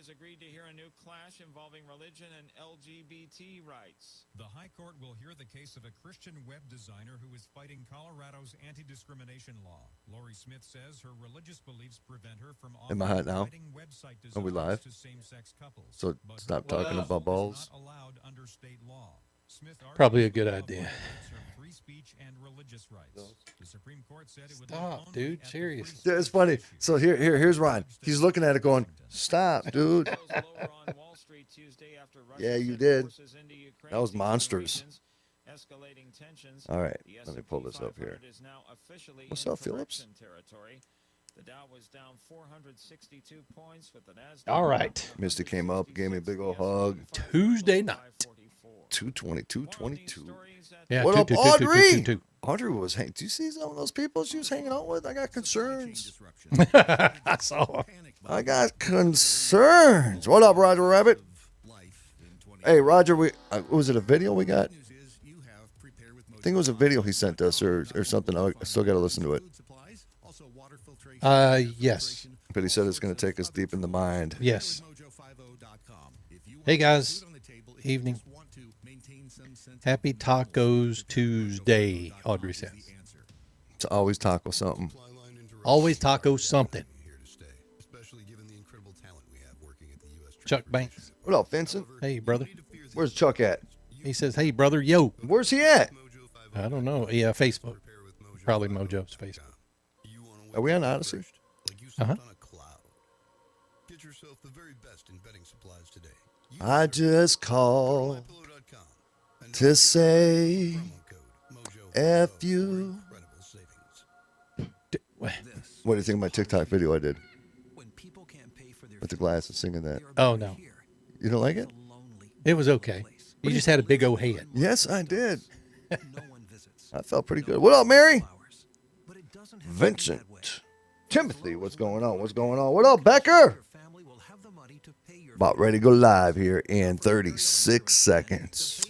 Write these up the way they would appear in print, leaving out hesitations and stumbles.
judges agreed to hear a new clash involving religion and LGBT rights. The High Court will hear the case of a Christian web designer who is fighting Colorado's anti-discrimination law. Lori Smith says her religious beliefs prevent her from Am I hot now? website Are we live? to same-sex couples. So stop talking about balls. Not allowed under state law. Smith Probably a good idea. Free speech and religious rights. The Supreme Court said it would Stop, dude. Serious. Yeah, it's funny. So here's Ron. He's looking at it going, stop, dude. Yeah, you did. That was monsters. All right, let me pull this up here. What's up, Phillips? The Dow was down 462 points with the Nasdaq. All right. Misty came up, gave me a big old hug. Tuesday night. 222. Yeah, What two, up, two, two, Audrey? two, two, two. Audrey was hanging. Do you see some of those people she was hanging out with? I got concerns. I saw. I got concerns. What up, Roger Rabbit? Hey, Roger, was it a video we got? I think it was a video he sent us or something. I still got to listen to it. Yes. But he said it's going to take us deep in the mind. Yes. Hey, guys. Evening. Happy Tacos Tuesday, Audrey says. It's always taco something. Always taco something. Chuck Banks. What up, Vincent? Hey, brother. Where's Chuck at? He says, hey, brother, yo. Where's he at? I don't know. Yeah, Facebook. Probably Mojo's Facebook. Are we on Odyssey? Uh-huh. I just called to say F you. What do you think of my TikTok video I did? With the glasses singing that. Oh, no. You don't like it? It was okay. You just had a big old head. Yes, I did. I felt pretty good. What up, Mary? Vincent. Timothy, what's going on? What's going on? What up, Becker? About ready to go live here in 36 seconds.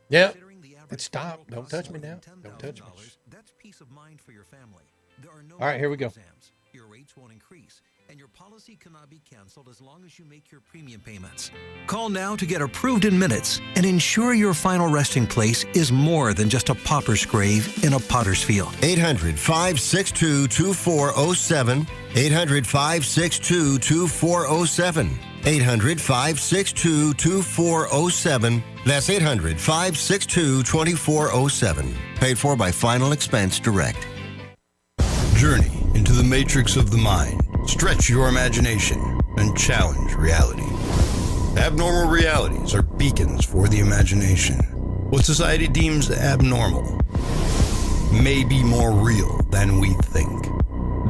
Yep. Stop. Don't touch me now. Don't touch me. That's peace of mind for your family. There are no All right, here we go. exams. Your rates won't increase, and your policy cannot be canceled as long as you make your premium payments. Call now to get approved in minutes and ensure your final resting place is more than just a pauper's grave in a potter's field. 800-562-2407. 800-562-2407. 800-562-2407. That's 800-562-2407. Paid for by Final Expense Direct. Journey into the matrix of the mind. Stretch your imagination and challenge reality. Abnormal realities are beacons for the imagination. What society deems abnormal may be more real than we think.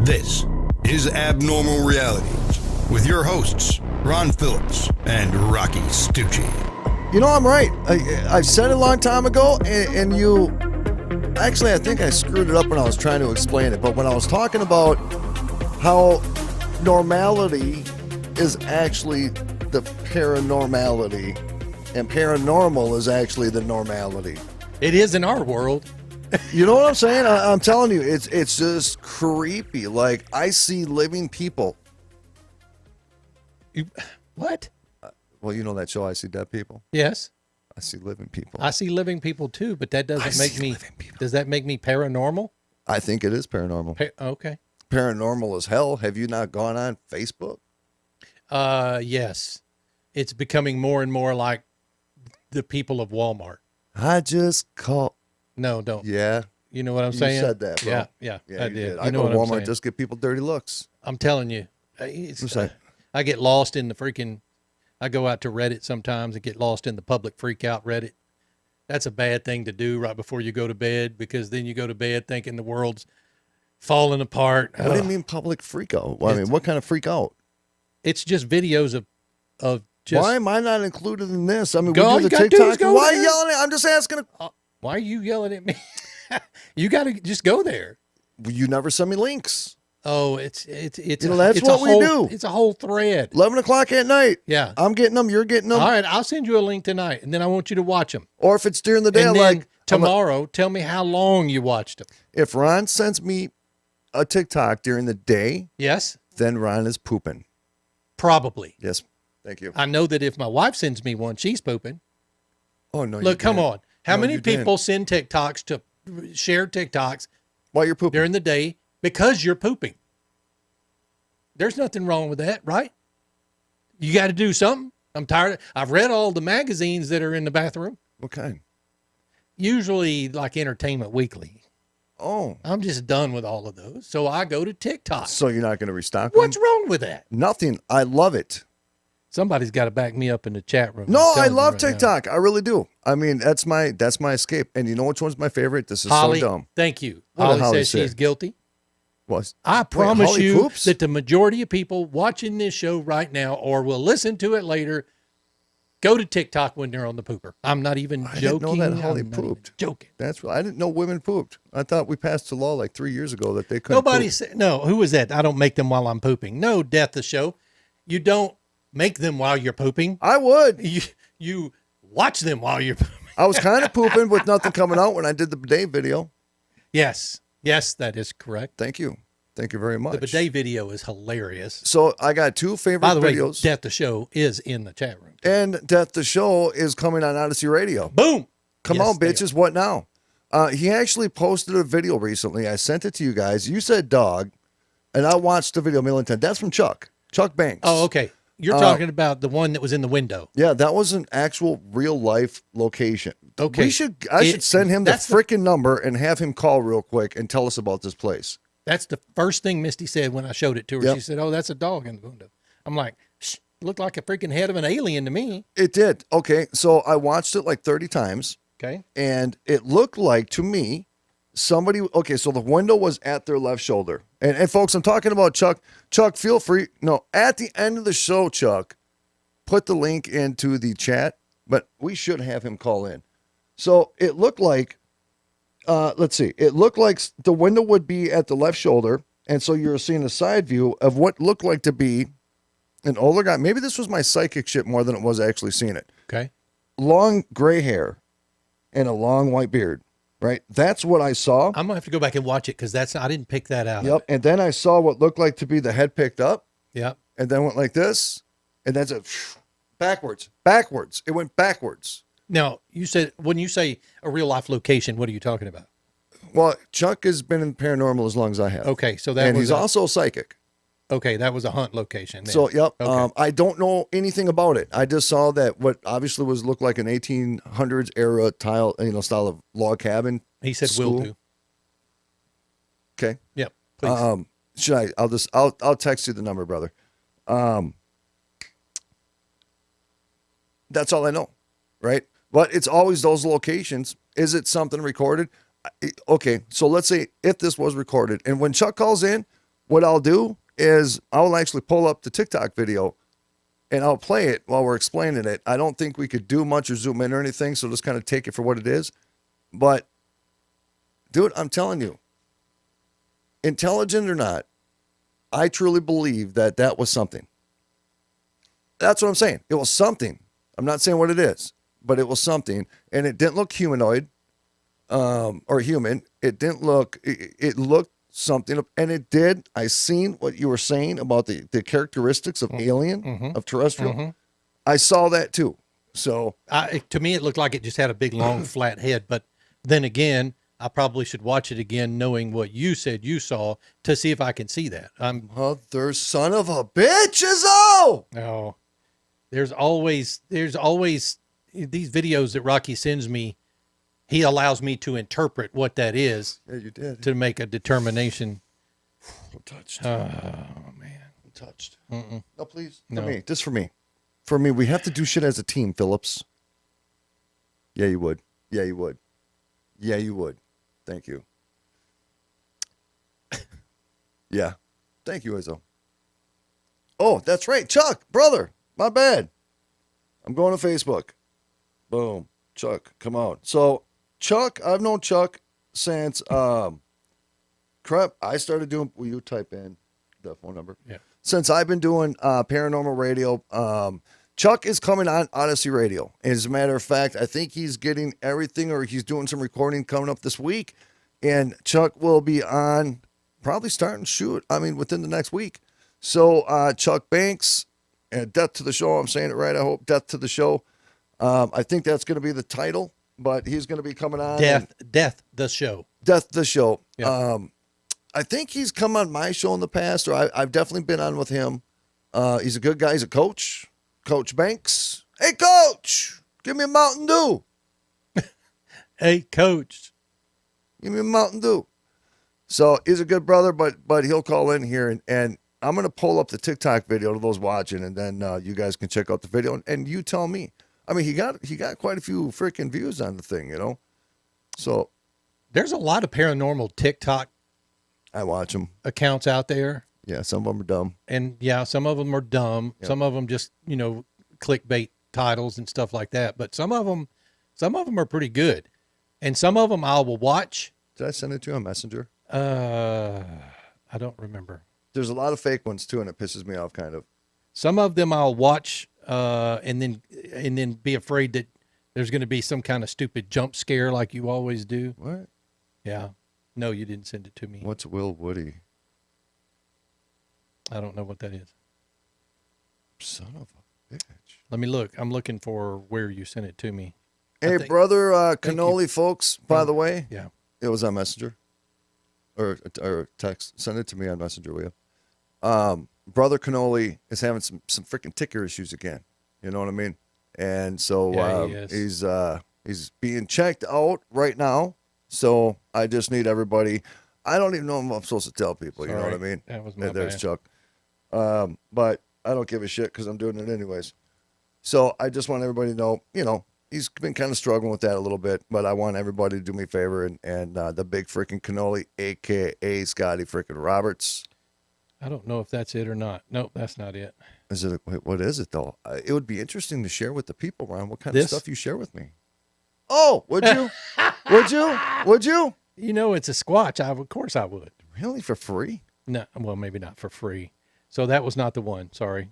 This is Abnormal Realities with your hosts, Ron Phillips and Rocky Stucci. You know, I'm right. I said it a long time ago, and you... Actually, I think I screwed it up when I was trying to explain it, but when I was talking about how normality is actually the paranormality, and paranormal is actually the normality. It is in our world. You know what I'm saying? I'm telling you, it's just creepy. Like, I see living people. What? Well, you know that show, I See Dead People? Yes. I see living people. I see living people too, but that doesn't make me. Does that make me paranormal? I think it is paranormal. Okay. Paranormal as hell. Have you not gone on Facebook? Yes. It's becoming more and more like the people of Walmart. I just call. No, don't. Yeah. You know what I'm saying? You said that, bro. Yeah, I did. I go to Walmart just get people dirty looks. I'm telling you. I get lost in the freaking... I go out to Reddit sometimes and get lost in the public freak out Reddit. That's a bad thing to do right before you go to bed, because then you go to bed thinking the world's falling apart. What do you mean public freak out? Well, I mean, what kind of freak out? It's just videos of just... Why am I not included in this? I mean, Go, we do the you gotta do is TikTok. go Why are there. you yelling at? I'm just asking. Why are you yelling at me? You got to just go there. You never send me links. Oh, it's You know, that's what we do. It's a whole thread. 11 o'clock at night. Yeah. I'm getting them. You're getting them. All right, I'll send you a link tonight, and then I want you to watch them. Or if it's during the day, And then like tomorrow, tell me how long you watched them. if Ron sends me a TikTok during the day, Yes. then Ron is pooping. Probably. Yes. Thank you. I know that if my wife sends me one, she's pooping. Oh, no. Look, come on. How No, many you people didn't. send TikToks to share TikToks While you're pooping. during the day because you're pooping? There's nothing wrong with that, right? You got to do something. I'm tired. I've read all the magazines that are in the bathroom. What kind? Usually like Entertainment Weekly. Oh. I'm just done with all of those. So I go to TikTok. So you're not going to restock What's them? wrong with that? Nothing. I love it. Somebody's got to back me up in the chat room. No, I'm I telling you love right now. TikTok. I really do. I mean, that's my escape. And you know which one's my favorite? This is Holly, so dumb. thank you. What did Holly Holly says say? she's guilty. Was I promise Holly you poops? that the majority of people watching this show right now or will listen to it later go to TikTok when they're on the pooper. I'm not even I joking. didn't know that Holly I'm not even pooped. joking. That's I didn't know women pooped. I thought we passed a law like 3 years ago that they couldn't. Nobody poop. said, no, who was that? I don't make them while I'm pooping. No, Death the Show. You don't make them while you're pooping. I would. You watch them while you're pooping. I was kind of pooping with nothing coming out when I did the bidet video. Yes. Yes, that is correct. Thank you. Thank you very much. The bidet video is hilarious. So I got two favorite By the way, videos. Death the Show is in the chat room. And Death the Show is coming on Odyssey Radio. Boom. Come Yes, on, they bitches. What now? He actually posted a video recently. I sent it to you guys. You said dog, and I watched the video a million times. That's from Chuck. Chuck Banks. Oh, okay. You're talking about the one that was in the window. Yeah, that was an actual real life location. Okay. I should send him the that's the- freaking number and have him call real quick and tell us about this place. That's the first thing Misty said when I showed it to her. Yep. She said, "Oh, that's a dog in the window." I'm like, looked like a freaking head of an alien to me. It did. Okay, so I watched it like 30 times. Okay. And it looked like to me somebody. Okay, so the window was at their left shoulder. And folks, I'm talking about Chuck. Chuck, feel free. No, at the end of the show, Chuck, put the link into the chat, but we should have him call in. So it looked like, let's see, it looked like the window would be at the left shoulder. And so you're seeing a side view of what looked like to be an older guy. Maybe this was my psychic shit more than it was actually seeing it. Okay. Long gray hair and a long white beard, right? That's what I saw. I'm gonna have to go back and watch it because I didn't pick that out. Yep. And then I saw what looked like to be the head picked up Yep. and then went like this. And that's it. Backwards. It went backwards. Now you said when you say a real life location, what are you talking about? Well, Chuck has been in paranormal as long as I have. Okay, so that and was he's also psychic. okay. That was a hunt location. Then. So, yep. Okay. I don't know anything about it. I just saw that what obviously looked like an 1800s era style of log cabin. He said school. will do. Okay. Yep. Please. Should I? I'll text you the number, brother. That's all I know, right? But it's always those locations. Is it something recorded? Okay, so let's say if this was recorded, and when Chuck calls in, what I'll do is I'll actually pull up the TikTok video and I'll play it while we're explaining it. I don't think we could do much or zoom in or anything, so just kind of take it for what it is. But, dude, I'm telling you, intelligent or not, I truly believe that was something. That's what I'm saying. It was something. I'm not saying what it is, but it was something. And it didn't look humanoid or human. It didn't look, it looked something. And it did. I seen what you were saying about the characteristics of alien, of terrestrial. I saw that too. So To me, it looked like it just had a big, long, flat head. But then again, I probably should watch it again, knowing what you said you saw, to see if I can see that. mother son of a bitch, Izzo! Oh, there's always these videos that Rocky sends me. He allows me to interpret what that is Yeah, you did. to make a determination. I'm touched. Oh man, I'm touched. Mm-mm. No, please. No. For me. Just for me. For me, we have to do shit as a team, Phillips. Yeah, you would. Yeah, you would. Yeah, you would. Thank you. Yeah. Thank you, Izzo. Oh, that's right. Chuck, brother. My bad. I'm going to Facebook. Boom. Chuck, come on. So, Chuck, I've known Chuck since, I started doing, will you type in the phone number? Yeah. Since I've been doing paranormal radio, Chuck is coming on Odyssey Radio. As a matter of fact, I think he's getting everything, or he's doing some recording coming up this week. And Chuck will be on probably starting shoot, within the next week. So Chuck Banks, And Death to the Show. I'm saying it right. I hope Death to the Show. I think that's going to be the title, but he's going to be coming on. Death the Show. Death the Show. Yeah. I think he's come on my show in the past, or I've definitely been on with him. He's a good guy. He's a coach. Coach Banks. Hey, Coach, give me a Mountain Dew. Hey, Coach. Give me a Mountain Dew. So he's a good brother, but he'll call in here, and I'm going to pull up the TikTok video to those watching, and then you guys can check out the video, and you tell me. I mean, he got quite a few freaking views on the thing, you know? So there's a lot of paranormal TikTok I watch them. Accounts out there. Yeah, some of them are dumb. And yeah, some of them are dumb. Yep. Some of them just, clickbait titles and stuff like that. But some of them are pretty good. And some of them I will watch. Did I send it to you on Messenger? I don't remember. There's a lot of fake ones too, and it pisses me off kind of. Some of them I'll watch and then be afraid that there's going to be some kind of stupid jump scare like you always do. What? Yeah. No, you didn't send it to me. What's Will Woody? I don't know what that is. Son of a bitch. Let me look. I'm looking for where you sent it to me. Hey, brother Cannoli, folks, by the way. Yeah. It was on Messenger. Or text. Send it to me on Messenger, will you? Brother Cannoli is having some freaking ticker issues again. You know what I mean? And so he's being checked out right now. So I just need everybody. I don't even know if I'm supposed to tell people. Sorry. You know what I mean? That was my There's bad. Chuck. But I don't give a shit because I'm doing it anyways. So I just want everybody to know, he's been kind of struggling with that a little bit, but I want everybody to do me a favor and the big freaking Cannoli, a.k.a. Scotty freaking Roberts. I don't know if that's it or not. Nope, that's not it. Is it? What is it, though? It would be interesting to share with the people, Ron, what kind of stuff you share with me. Oh, would you? Would you? It's a Squatch. Of course I would. Really? For free? No, well, maybe not for free. So that was not the one. Sorry.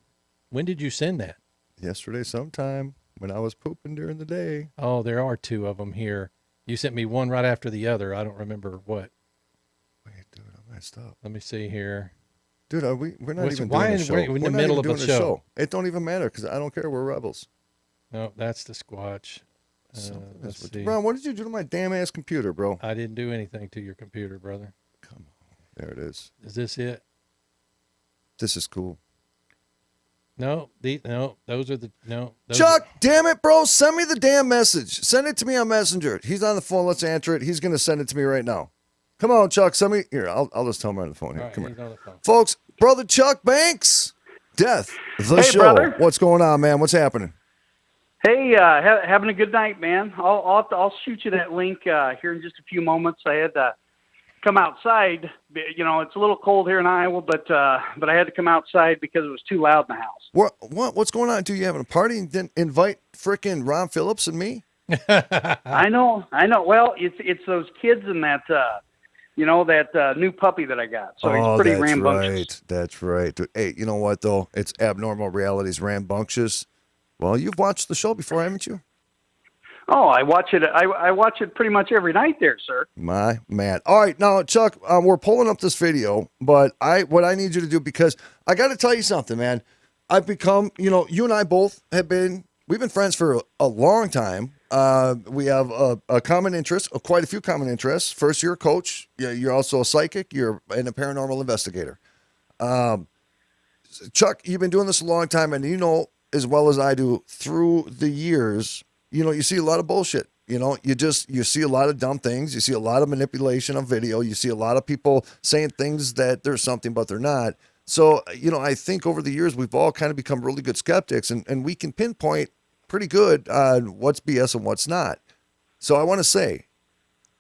When did you send that? Yesterday sometime when I was pooping during the day. Oh, there are two of them here. You sent me one right after the other. I don't remember what. Wait, dude, I messed up. Let me see here. Dude, we're not even why doing a show. we're in the middle of a show? It don't even matter because I don't care. We're rebels. No, that's the Squatch. Let's see. Ron, what did you do to my damn ass computer, bro? I didn't do anything to your computer, brother. Come on. There it is. Is this it? This is cool. No, those are the Chuck, damn it, bro. Send me the damn message. Send it to me on Messenger. He's on the phone. Let's answer it. He's going to send it to me right now. Come on, Chuck. Send me. Here, I'll just tell him on the phone. Here. Right, Come he's here. on the phone. Folks, brother Chuck Banks. Death, the Hey, show. brother. What's going on, man? What's happening? Hey, having a good night, man. I'll shoot you that link here in just a few moments. I had to come outside. It's a little cold here in Iowa, but I had to come outside because it was too loud in the house. What's going on? You having a party and didn't invite frickin' Ron Phillips and me? I know. Well, it's those kids and that that new puppy that I got. So he's pretty rambunctious. That's right. Hey, you know what though? It's Abnormal Realities rambunctious. Well, you've watched the show before, haven't you? Oh, I watch it. I watch it pretty much every night there, sir. My man. All right, now Chuck, we're pulling up this video, but what I need you to do, because I got to tell you something, man. I've become, you and I both we've been friends for a long time. We have a common interest, quite a few common interests. First, you're a coach. You're also a psychic. You're a paranormal investigator. Chuck, you've been doing this a long time, and as well as I do, through the years, you see a lot of bullshit. You see a lot of dumb things. You see a lot of manipulation of video. You see a lot of people saying things that there's something, but they're not. So, I think over the years, we've all kind of become really good skeptics, and we can pinpoint pretty good on what's BS and what's not. So I want to say,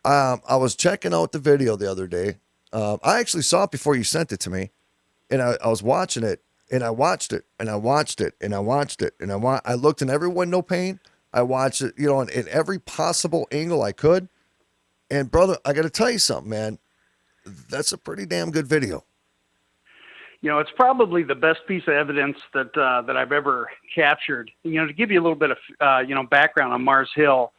I was checking out the video the other day. I actually saw it before you sent it to me, and I was watching it, and I watched it, and I watched it, and I watched it, and I looked in every window pane. I watched it, in every possible angle I could. And brother, I got to tell you something, man. That's a pretty damn good video. It's probably the best piece of evidence that I've ever captured. To give you a little bit of background on Mars Hill,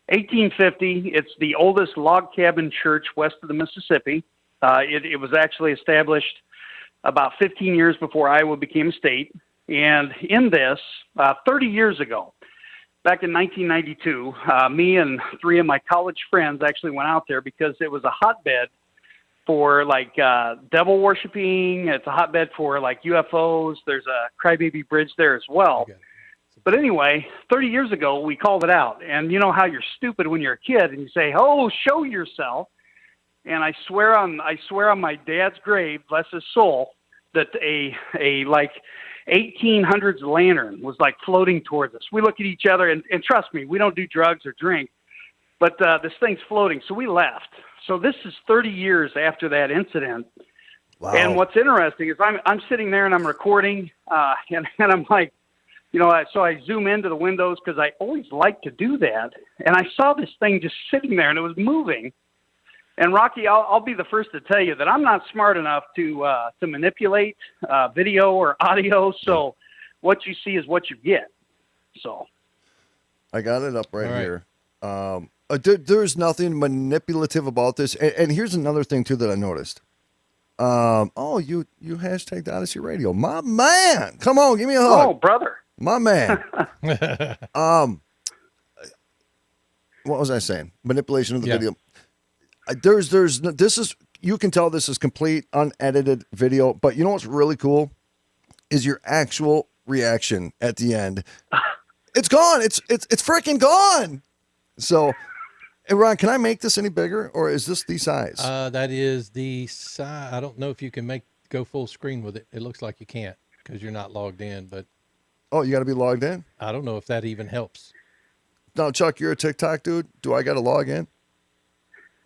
1850. It's the oldest log cabin church west of the Mississippi. It was actually established about 15 years before Iowa became a state. And in this, 30 years ago, back in 1992, me and 3 of my college friends actually went out there because it was a hotbed for like devil worshiping. It's a hotbed for like UFOs. There's a crybaby bridge there as well. Okay. But anyway, 30 years ago, we called it out. And you know how you're stupid when you're a kid and you say, "Oh, show yourself." And I swear on my dad's grave, bless his soul, that a like 1800s lantern was like floating towards us. We look at each other, and trust me, we don't do drugs or drink, but this thing's floating. So we left. So this is 30 years after that incident. Wow. And what's interesting is I'm sitting there and I'm recording, and I'm like, you know, so I zoom into the windows because I always like to do that. And I saw this thing just sitting there and it was moving. And Rocky, I'll be the first to tell you that I'm not smart enough to manipulate video or audio. So what you see is what you get. So I got it up right here. There's nothing manipulative about this. And here's another thing too that I noticed. You hashtagged Odyssey Radio. My man. Come on, give me a hug. Oh, brother. My man. What was I saying? Manipulation of the video. This is, you can tell this is complete unedited video, but you know what's really cool is your actual reaction at the end. It's gone. It's freaking gone. So, hey, Ron, can I make this any bigger, or is this the size? That is the size. I don't know if you can go full screen with it. It looks like you can't because you're not logged in, but. Oh, you got to be logged in? I don't know if that even helps. No, Chuck, you're a TikTok dude. Do I got to log in?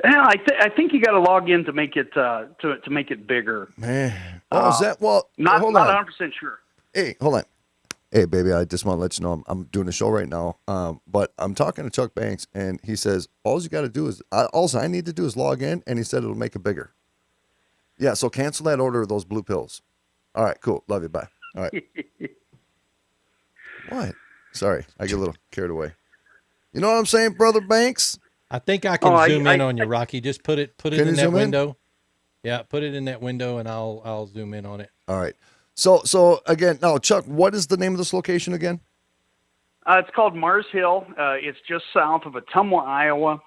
Yeah, I think you got to log in to make it to make it bigger. Man, is that not hold 100% on. sure. Hey, hold on. Hey, baby, I just want to let you know I'm doing a show right now. But I'm talking to Chuck Banks, and he says all you got to do is all I need to do is log in, and he said it'll make it bigger. Yeah, so cancel that order of those blue pills. All right, cool. Love you. Bye. All right. What? Sorry, I get a little carried away. You know what I'm saying, Brother Banks? I think I can zoom in on you, Rocky. Just put it in that window. Yeah, put it in that window, and I'll zoom in on it. All right. So again, now Chuck, what is the name of this location again? It's called Mars Hill. It's just south of Ottumwa, Iowa,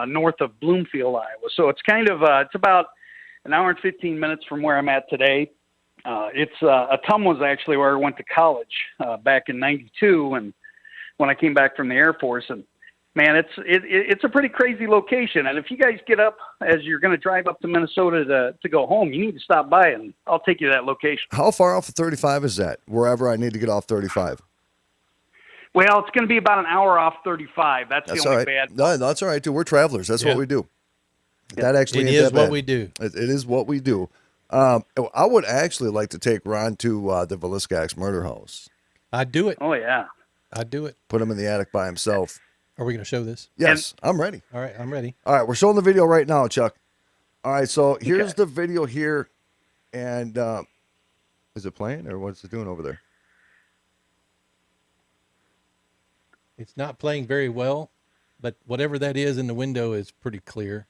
north of Bloomfield, Iowa. So it's kind of it's about an hour and 15 minutes from where I'm at today. Ottumwa's actually where I went to college back in '92, and when I came back from the Air Force. And man, it's a pretty crazy location. And if you guys get up as you're going to drive up to Minnesota to go home, you need to stop by, and I'll take you to that location. How far off of 35 is that? Wherever I need to get off 35. Well, it's going to be about an hour off 35. That's the only bad. No, that's all right, dude. We're travelers. That's what we do. That actually it ain't is that bad. what we do. It is what we do. I would actually like to take Ron to the Veliscax murder house. I'd do it. Oh, yeah. I'd do it. Put him in the attic by himself. Are we going to show this? Yes, I'm ready. All right, I'm ready. All right, we're showing the video right now, Chuck. All right, so here's the video here. And is it playing, or what's it doing over there? It's not playing very well, but whatever that is in the window is pretty clear.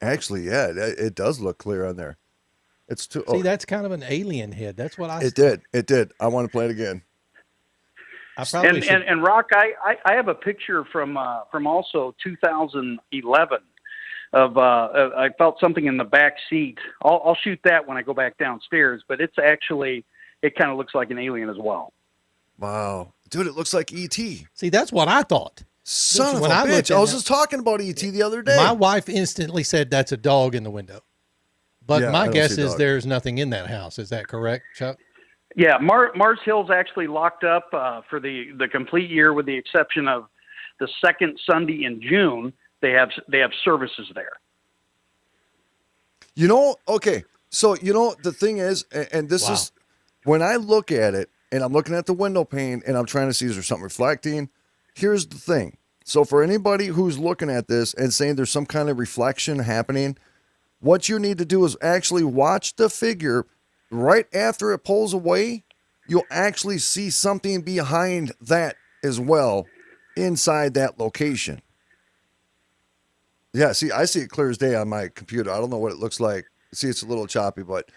Actually, yeah, it does look clear on there. It's too. See, that's kind of an alien head. That's what I. It did. I want to play it again. I probably should. And Rock, I have a picture from also 2011 of I felt something in the back seat. I'll shoot that when I go back downstairs. But it kind of looks like an alien as well. Wow, dude, it looks like E.T. See, that's what I thought. Son of a bitch! I was just talking about E.T. the other day. My wife instantly said that's a dog in the window. But my guess is there's nothing in that house. Is that correct, Chuck? Yeah, Mars Hill's actually locked up for the complete year, with the exception of the second Sunday in June. They have services there. You know, okay. So the thing is, and this is when I look at it, and I'm looking at the window pane, and I'm trying to see is there something reflecting. Here's the thing. So for anybody who's looking at this and saying there's some kind of reflection happening, what you need to do is actually watch the figure. Right after it pulls away, you'll actually see something behind that as well inside that location. Yeah, see, I see it clear as day on my computer. I don't know what it looks like. See, it's a little choppy, but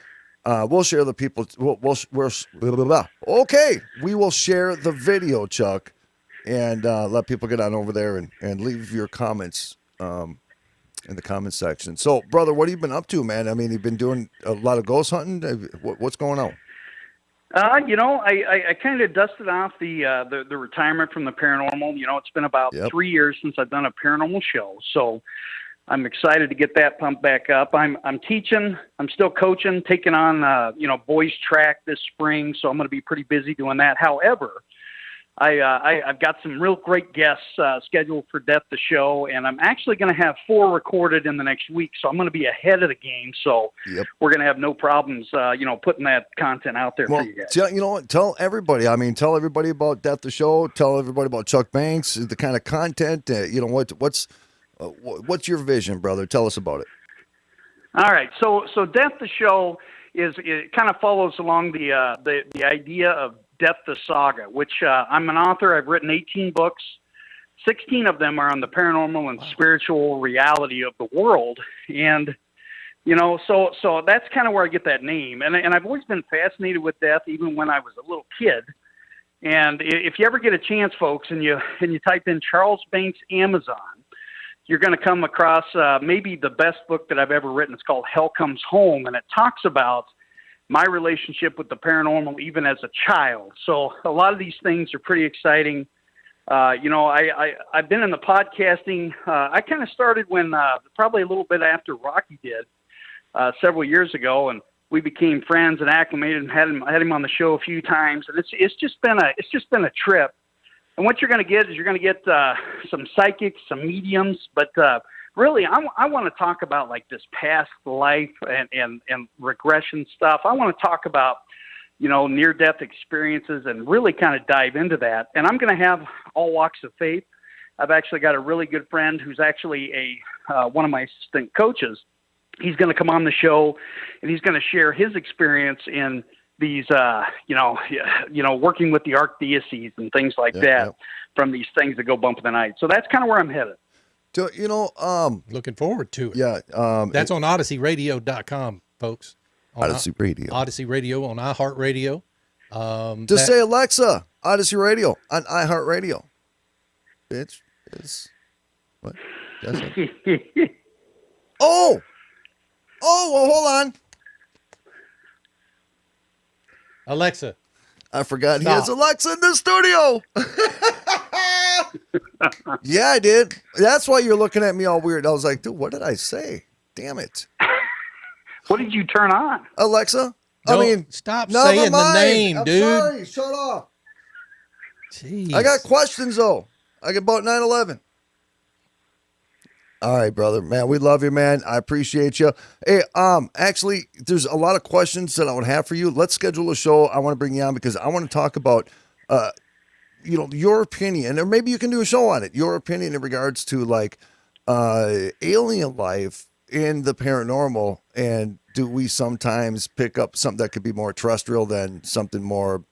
We'll share the people. Blah, blah, blah. Okay, we will share the video, Chuck, and let people get on over there and leave your comments in the comment section. So, brother, what have you been up to, man? I mean, you've been doing a lot of ghost hunting. What's going on? I kind of dusted off the retirement from the paranormal. It's been about 3 years since I've done a paranormal show, so I'm excited to get that pumped back up. I'm teaching. I'm still coaching, taking on boys track this spring, so I'm going to be pretty busy doing that. However, I've got some real great guests scheduled for Death the Show, and I'm actually going to have 4 recorded in the next week, so I'm going to be ahead of the game. So we're going to have no problems, putting that content out there for you guys. Tell everybody. I mean, tell everybody about Death the Show. Tell everybody about Chuck Banks, the kind of content. What's your vision, brother? Tell us about it. All right. So Death the Show it kind of follows along the idea of Death the Saga, which I'm an author. I've written 18 books. 16 of them are on the paranormal and spiritual reality of the world. And, so that's kind of where I get that name. And I've always been fascinated with death, even when I was a little kid. And if you ever get a chance, folks, and you type in Charles Banks Amazon, you're going to come across maybe the best book that I've ever written. It's called Hell Comes Home, and it talks about my relationship with the paranormal even as a child. So a lot of these things are pretty exciting. I've been in the podcasting. I kind of started when probably a little bit after Rocky did several years ago, and we became friends and acclimated and had him on the show a few times. And it's just been a trip. And what you're going to get is some psychics, some mediums, but really, I want to talk about like this past life and regression stuff. I want to talk about, near-death experiences and really kind of dive into that. And I'm going to have all walks of faith. I've actually got a really good friend who's actually one of my assistant coaches. He's going to come on the show, and he's going to share his experience in these, working with the archdiocese and things like that from these things that go bump in the night. So that's kind of where I'm headed. So, looking forward to it. Yeah. That's on OdysseyRadio.com, folks. Odyssey Radio. Odyssey Radio on iHeartRadio. Just say Alexa, Odyssey Radio on iHeartRadio. Bitch. What? Oh, well, hold on. Alexa. I forgot he has Alexa in the studio. Yeah, I did. That's why you're looking at me all weird. I was like, dude, what did I say? Damn it. What did you turn on? Alexa? Stop saying the name, I'm dude. Sorry, shut up. Jeez. I got questions, though. I got about 9/11. All right, brother. Man, we love you, man. I appreciate you. Hey, actually, there's a lot of questions that I would have for you. Let's schedule a show. I want to bring you on because I want to talk about, your opinion, or maybe you can do a show on it. Your opinion in regards to like alien life in the paranormal, and do we sometimes pick up something that could be more terrestrial than something more,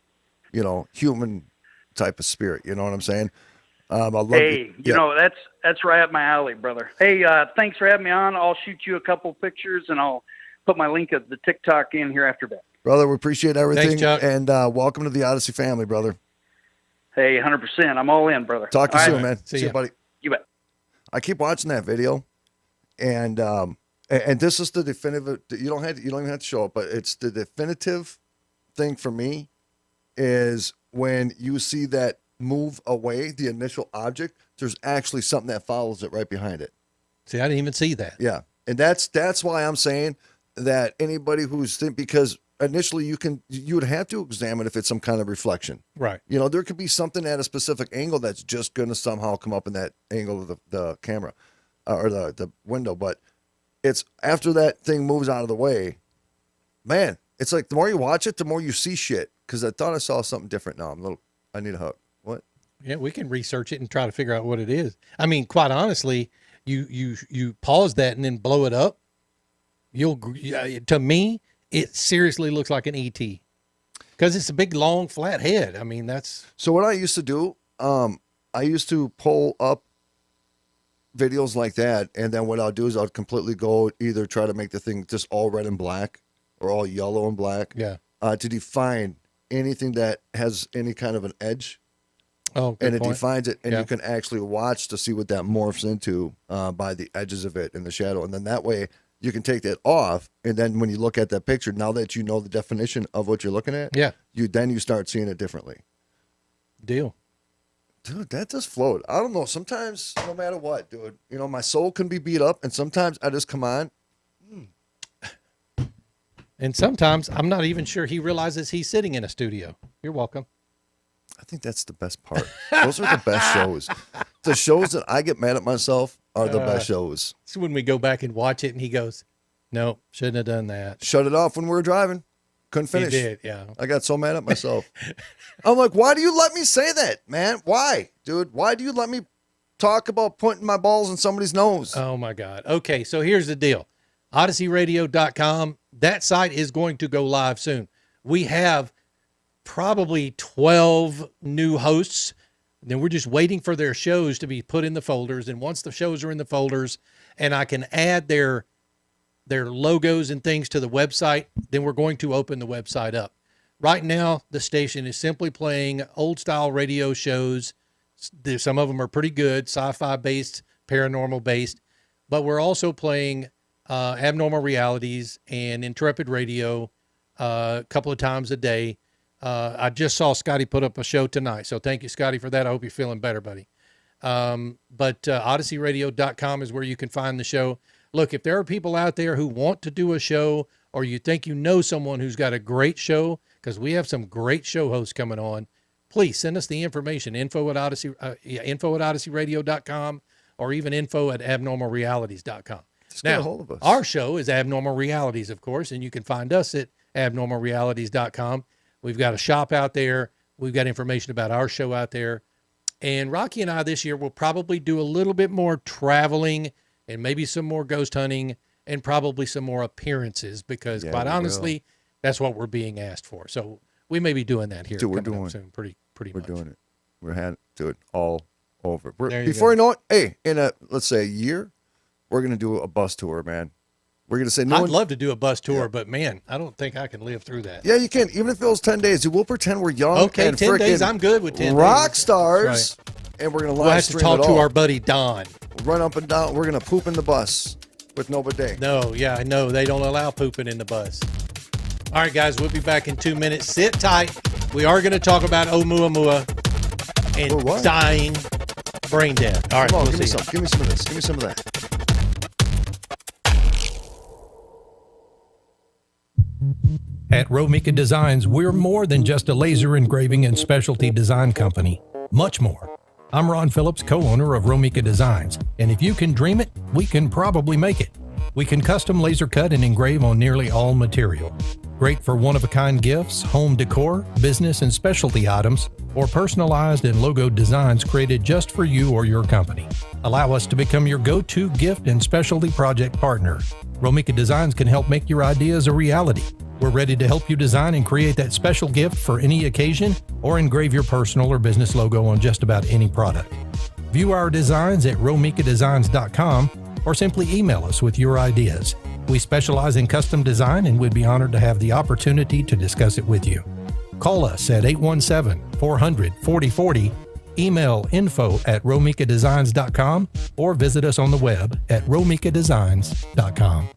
human type of spirit? You know what I'm saying? I love that's right up my alley, brother. Hey, thanks for having me on. I'll shoot you a couple pictures, and I'll put my link of the TikTok in here after that. Brother, we appreciate everything. Thanks, Chuck. And welcome to the Odyssey family, brother. Hey, 100%. I'm all in, brother. Talk to you all soon, right. man. See you, buddy. You bet. I keep watching that video, and this is the definitive. You don't even have to show it, but it's the definitive thing for me is when you see that move away, the initial object, there's actually something that follows it right behind it. See, I didn't even see that. Yeah, and that's why I'm saying that anybody because initially you would have to examine if it's some kind of reflection. Right. There could be something at a specific angle that's just going to somehow come up in that angle of the camera or the window. But it's after that thing moves out of the way, man, it's like the more you watch it, the more you see shit. Because I thought I saw something different. Now I need a hug. What? Yeah, we can research it and try to figure out what it is. I mean, quite honestly, you pause that and then blow it up. To me, it seriously looks like an ET because it's a big, long, flat head. I mean, that's. So what I used to do, I used to pull up videos like that, and then what I'll do is I'll completely go either try to make the thing just all red and black, or all yellow and black. Yeah. To define anything that has any kind of an edge. Oh, good and it point. defines it, and Yeah. you can actually watch to see what that morphs into by the edges of it in the shadow. And then that way you can take that off, and then when you look at that picture, now that you know the definition of what you're looking at, Yeah. you start seeing it differently. Deal. Dude, that just flowed. I don't know. Sometimes, no matter what, dude, my soul can be beat up, and sometimes I just come on. And sometimes I'm not even sure he realizes he's sitting in a studio. You're welcome. I think that's the best part. Those are the best shows. The shows that I get mad at myself are the best shows. It's when we go back and watch it and he goes, no, shouldn't have done that. Shut it off when we were driving. Couldn't finish. He did, yeah. I got so mad at myself. I'm like, why do you let me say that, man? Why, dude? Why do you let me talk about putting my balls in somebody's nose? Oh, my God. Okay, so here's the deal. OdysseyRadio.com, that site is going to go live soon. We have probably 12 new hosts. Then we're just waiting for their shows to be put in the folders. And once the shows are in the folders and I can add their logos and things to the website, then we're going to open the website up. Right now, the station is simply playing old style radio shows. Some of them are pretty good, sci-fi based, paranormal based, but we're also playing Abnormal Realities and Intrepid Radio a couple of times a day. I just saw Scotty put up a show tonight, so thank you, Scotty, for that. I hope you're feeling better, buddy. But OdysseyRadio.com is where you can find the show. Look, if there are people out there who want to do a show, or you think you know someone who's got a great show, because we have some great show hosts coming on, please send us the information, info at OdysseyRadio.com, or even info at abnormalrealities.com. Just get a hold of us. Our show is Abnormal Realities, of course, and you can find us at abnormalrealities.com. We've got a shop out there. We've got information about our show out there. And Rocky and I this year will probably do a little bit more traveling and maybe some more ghost hunting and probably some more appearances because, quite honestly, that's what we're being asked for. So we may be doing that here. Dude, we're doing up soon, pretty We're much. doing it. We're had to do it all over. There you Before go. you know it, hey, in let's say a year, we're gonna do a bus tour, man. We're gonna say I'd love to do a bus tour, but man, I don't think I can live through that. Yeah, you can. Even if it was 10 days, we'll pretend we're young. Okay, and 10 days. frickin' I'm good with 10 rock days. stars. And we're gonna live We'll have to stream talk it to all. our buddy Don. Run up and down. We're gonna poop in the bus with no bidet. No, yeah, I know. They don't allow pooping in the bus. All right, guys, we'll be back in 2 minutes. Sit tight. We are going to talk about Oumuamua and dying brain death. All right, Come on, we'll give me see you. some. Give me some of this. Give me some of that. At Romika Designs, we're more than just a laser engraving and specialty design company. Much more. I'm Ron Phillips, co-owner of Romika Designs, and if you can dream it, we can probably make it. We can custom laser cut and engrave on nearly all material. Great for one-of-a-kind gifts, home decor, business and specialty items, or personalized and logo designs created just for you or your company. Allow us to become your go-to gift and specialty project partner. Romika Designs can help make your ideas a reality. We're ready to help you design and create that special gift for any occasion or engrave your personal or business logo on just about any product. View our designs at romikadesigns.com or simply email us with your ideas. We specialize in custom design and would be honored to have the opportunity to discuss it with you. Call us at 817-400-4040, email info@romikadesigns.com, or visit us on the web at romikadesigns.com.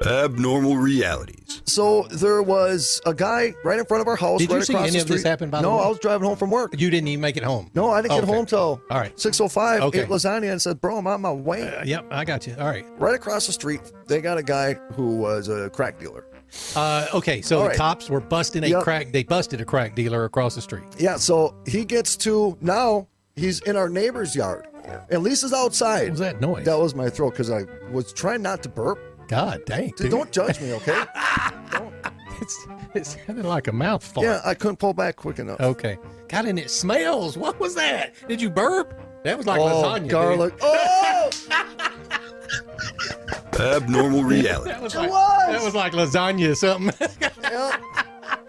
Abnormal Realities. So there was a guy right in front of our house. Did you right see across any the of this street. happen, by the No, way? I was driving home from work. You didn't even make it home? No, I didn't get Okay. home till All right. 6:05. Okay. Ate lasagna and said, "Bro, I'm on my way." Yep, I got you. All right. Right across the street, they got a guy who was a crack dealer. Okay, so All the right. cops were busting Yep. they busted a crack dealer across the street. Yeah, so he gets to now. He's in our neighbor's yard, and Lisa's outside. What was that noise? That was my throat because I was trying not to burp. God dang, dude. Don't judge me, okay? It sounded like a mouth fart. Yeah, I couldn't pull back quick enough. Okay. God, and it smells. What was that? Did you burp? That was like lasagna. garlic. Dude. Oh, Abnormal Realities. That was it like, was. that was like lasagna or something. Yeah.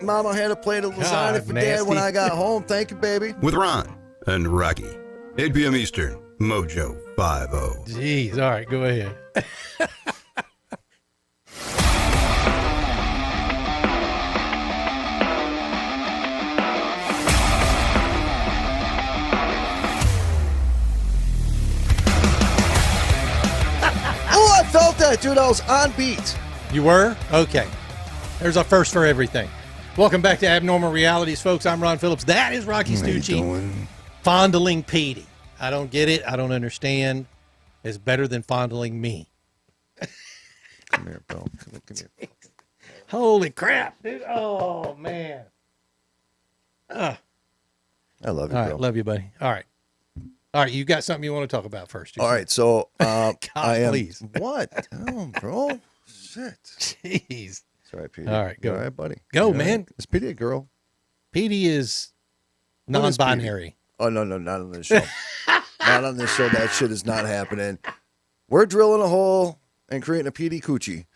Mama had a plate of lasagna God, for Dad when nasty. I got home. Thank you, baby. With Ron and Rocky. 8 p.m. Eastern. Mojo 50. Jeez. All right, go ahead. Yeah, dude, I was on beat. You were? Okay. There's a first for everything. Welcome back to Abnormal Realities, folks. I'm Ron Phillips. That is Rocky Stucci. Fondling Petey. I don't get it. I don't understand. It's better than fondling me. Come here, bro. Come here. Holy crap, dude. Oh, man. I love you, All right, bro. love you, buddy. All right. All right, you got something you want to talk about first. All right, so God, I am. please. What? Oh, bro. Shit. Jeez. Sorry, Petey. All right, go. All right, buddy. Go, All man. Right. Is Petey a girl? Petey is What is non-binary. Oh, no, not on this show. Not on this show. That shit is not happening. We're drilling a hole and creating a Petey Coochie.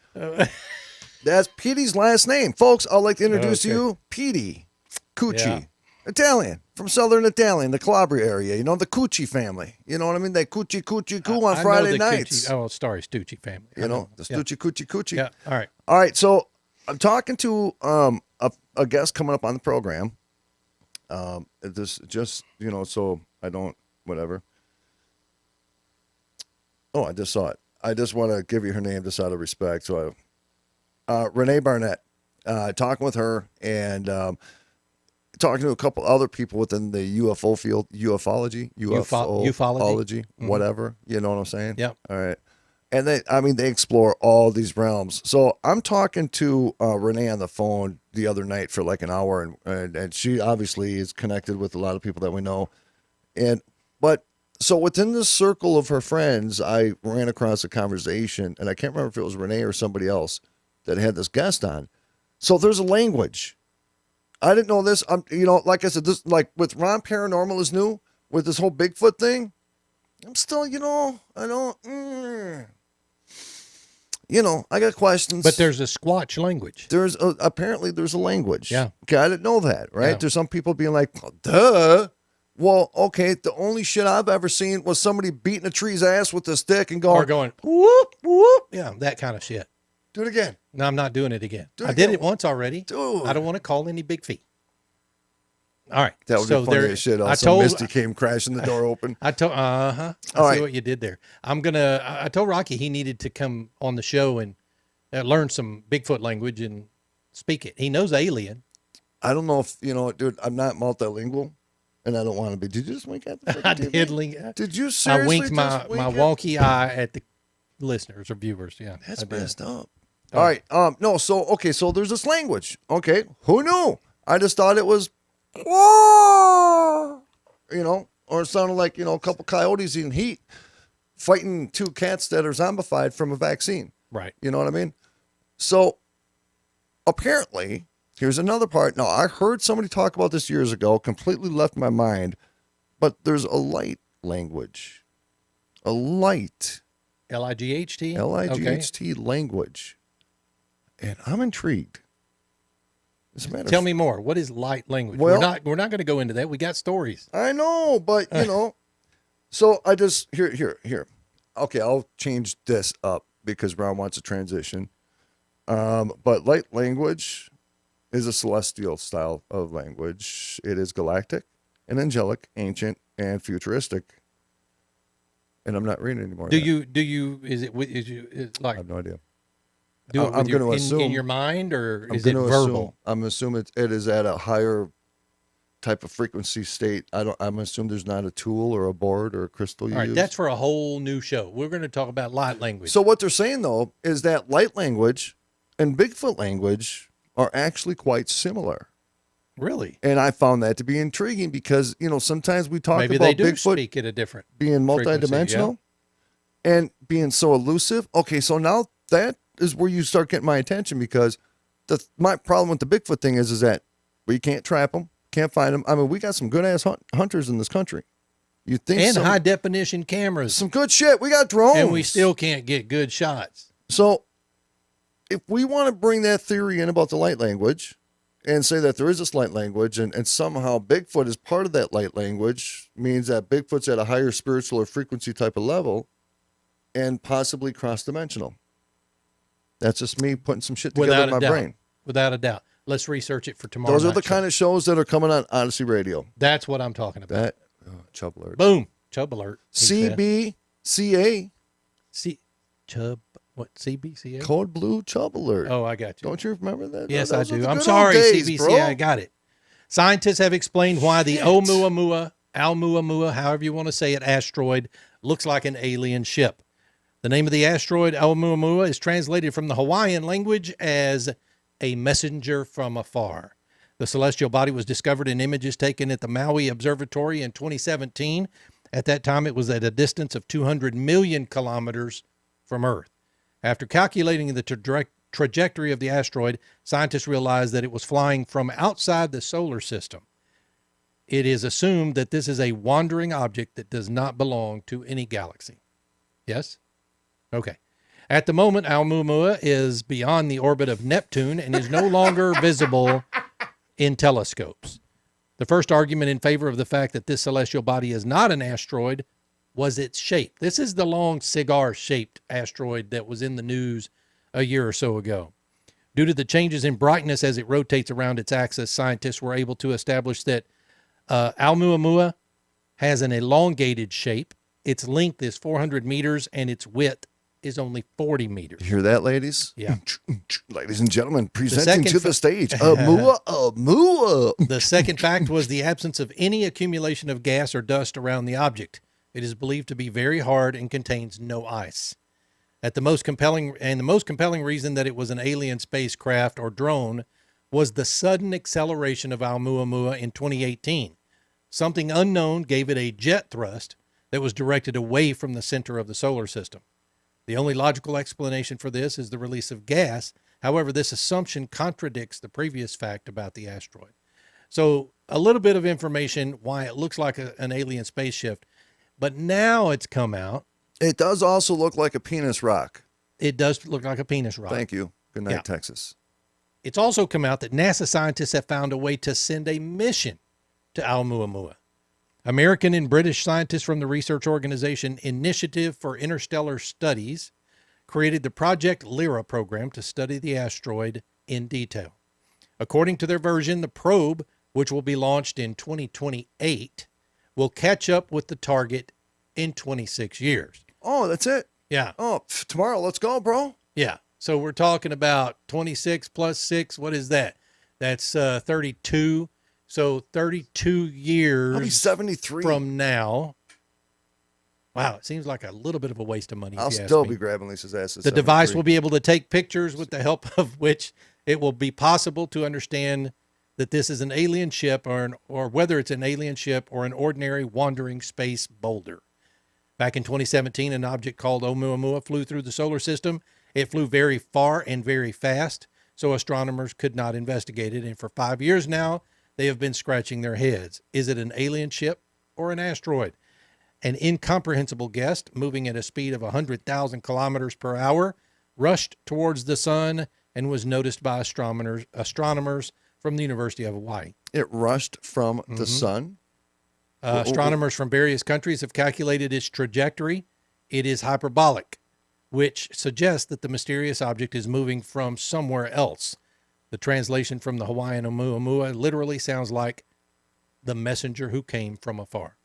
That's Petey's last name. Folks, I'd like to introduce to you Petey Coochie. Yeah. Italian, from Southern Italian, the Calabria area. You know, the Coochie family. You know what I mean? They coochie coo on I know Friday the nights. Stucci, Stucci family. You know, the Yeah. Stucci coochie. Yeah, all right. All right, so I'm talking to a guest coming up on the program. This just, you know, so I don't, whatever. Oh, I just saw it. I just want to give you her name just out of respect. So, Renee Barnett, talking with her and talking to a couple other people within the UFO field, ufology, whatever. You know what I'm saying? Yep. All right. And they explore all these realms. So I'm talking to Renee on the phone the other night for like an hour, and she obviously is connected with a lot of people that we know. But so within this circle of her friends, I ran across a conversation, and I can't remember if it was Renee or somebody else that had this guest on. So there's a language. I didn't know this. Like I said, this like with Ron Paranormal is new with this whole Bigfoot thing. I'm still, I don't. I got questions. But there's a Squatch language. Apparently there's a language. Yeah. Okay, I didn't know that, right? Yeah. There's some people being like, duh. Well, okay, the only shit I've ever seen was somebody beating a tree's ass with a stick and going, Or going, whoop, whoop. Yeah, that kind of shit. do it again. No, I'm not doing it again. Do it I did again. it once already. Dude. I don't want to call any big feet. All right. That would be funny as shit. Also, Misty came crashing the door open. I told, All see right. what you did there. I told Rocky he needed to come on the show and learn some Bigfoot language and speak it. He knows alien. I don't know if, dude, I'm not multilingual, and I don't want to be. Did you just wink at the I freaking did. TV? Did you I seriously winked my wonky eye at the listeners or viewers. Yeah. That's I did. messed up. All right. No, so there's this language. Okay. Who knew? I just thought it was, or it sounded like, a couple coyotes in heat fighting two cats that are zombified from a vaccine. Right. You know what I mean? So apparently, here's another part. Now, I heard somebody talk about this years ago, completely left my mind, but there's a light language. A light. L-I-G-H-T? L-I-G-H-T language. And I'm intrigued. As a matter Tell of me more. What is light language? Well- we're not going to go into that. We got stories. I know, but so I just here. Okay, I'll change this up because Ron wants a transition. But light language is a celestial style of language. It is galactic and angelic, ancient and futuristic. And I'm not reading anymore. Do you is it I like have no idea. do it I'm with your, gonna assume- in your mind or I'm is it gonna verbal? I'm assuming it is at a higher type of frequency state. I'm assuming there's not a tool or a board or a crystal you All right, use. that's for a whole new show. We're going to talk about light language. So what they're saying though is that light language and Bigfoot language are actually quite similar. really, And I found that to be intriguing because, sometimes we talk maybe about they do Bigfoot speak at a different. being frequency, multidimensional and being so elusive. Okay, so now that is where you start getting my attention because my problem with the Bigfoot thing is that we can't trap them, can't find them. I mean, we got some good ass hunters in this country. You think And some, high definition cameras, some good shit. We got drones, and we still can't get good shots. So if we want to bring that theory in about the light language and say that there is this light language and somehow Bigfoot is part of that light language, means that Bigfoot's at a higher spiritual or frequency type of level and possibly cross-dimensional. That's just me putting some shit together in my brain. Without a doubt. Let's research it for tomorrow. Those are the night's kind show. of shows that are coming on Odyssey Radio. That's what I'm talking about. That, Chubb Alert. Boom. Chub alert. he said. CBCA. C Chub What, CBCA? Code Blue Chub Alert. Oh, I got you. Don't you remember that? Yes, Those I were do. the I'm good sorry, old days, CBCA. bro. I got it. Scientists have explained why the Oumuamua, however you want to say it, asteroid looks like an alien ship. The name of the asteroid, Oumuamua, is translated from the Hawaiian language as a messenger from afar. The celestial body was discovered in images taken at the Maui Observatory in 2017. At that time, it was at a distance of 200 million kilometers from Earth. After calculating the trajectory of the asteroid, scientists realized that it was flying from outside the solar system. It is assumed that this is a wandering object that does not belong to any galaxy. Yes? Okay. At the moment, Oumuamua is beyond the orbit of Neptune and is no longer visible in telescopes. The first argument in favor of the fact that this celestial body is not an asteroid was its shape. This is the long cigar-shaped asteroid that was in the news a year or so ago. Due to the changes in brightness as it rotates around its axis, scientists were able to establish that Oumuamua has an elongated shape. Its length is 400 meters and its width is only 40 meters. You hear that, ladies? Yeah. Ladies and gentlemen, presenting to the stage, Oumuamua. The second fact was the absence of any accumulation of gas or dust around the object. It is believed to be very hard and contains no ice. The most compelling reason that it was an alien spacecraft or drone was the sudden acceleration of Oumuamua in 2018. Something unknown gave it a jet thrust that was directed away from the center of the solar system. The only logical explanation for this is the release of gas. However, this assumption contradicts the previous fact about the asteroid. So a little bit of information why it looks like an alien spaceship, but now it's come out. It does also look like a penis rock. It does look like a penis rock. Thank you. Good night, Yeah. Texas. It's also come out that NASA scientists have found a way to send a mission to Oumuamua. American and British scientists from the research organization Initiative for Interstellar Studies created the Project Lyra program to study the asteroid in detail. According to their version, the probe, which will be launched in 2028, will catch up with the target in 26 years. Oh, that's it? Yeah. Oh, tomorrow, let's go, bro. Yeah. So we're talking about 26 plus 6. What is that? That's 32. So 32 years I'll be 73 from now. Wow, it seems like a little bit of a waste of money. I'll if you ask still me. be grabbing Lisa's ass. At The device 73. will be able to take pictures with the help of which it will be possible to understand that this is an alien ship or whether it's an alien ship or an ordinary wandering space boulder. Back in 2017, an object called Oumuamua flew through the solar system. It flew very far and very fast, so astronomers could not investigate it. And for 5 years now, they have been scratching their heads. Is it an alien ship or an asteroid? An incomprehensible guest moving at a speed of 100,000 kilometers per hour rushed towards the sun and was noticed by astronomers from the University of Hawaii. It rushed from the sun. Astronomers from various countries have calculated its trajectory. It is hyperbolic, which suggests that the mysterious object is moving from somewhere else. The translation from the Hawaiian Oumuamua literally sounds like the messenger who came from afar.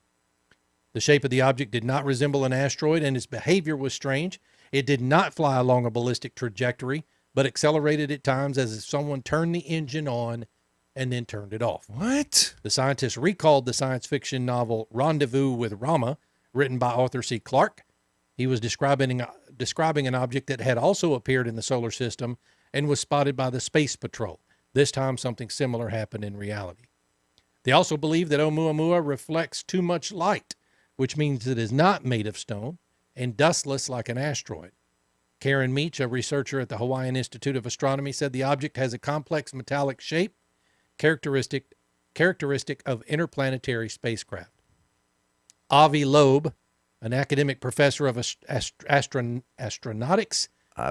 The shape of the object did not resemble an asteroid, and its behavior was strange. It did not fly along a ballistic trajectory, but accelerated at times as if someone turned the engine on and then turned it off. What? The scientists recalled the science fiction novel Rendezvous with Rama, written by Arthur C. Clarke. He was describing an object that had also appeared in the solar system and was spotted by the Space Patrol. This time, something similar happened in reality. They also believe that Oumuamua reflects too much light, which means it is not made of stone and dustless like an asteroid. Karen Meach, a researcher at the Hawaiian Institute of Astronomy, said the object has a complex metallic shape characteristic of interplanetary spacecraft. Avi Loeb, an academic professor of astronautics,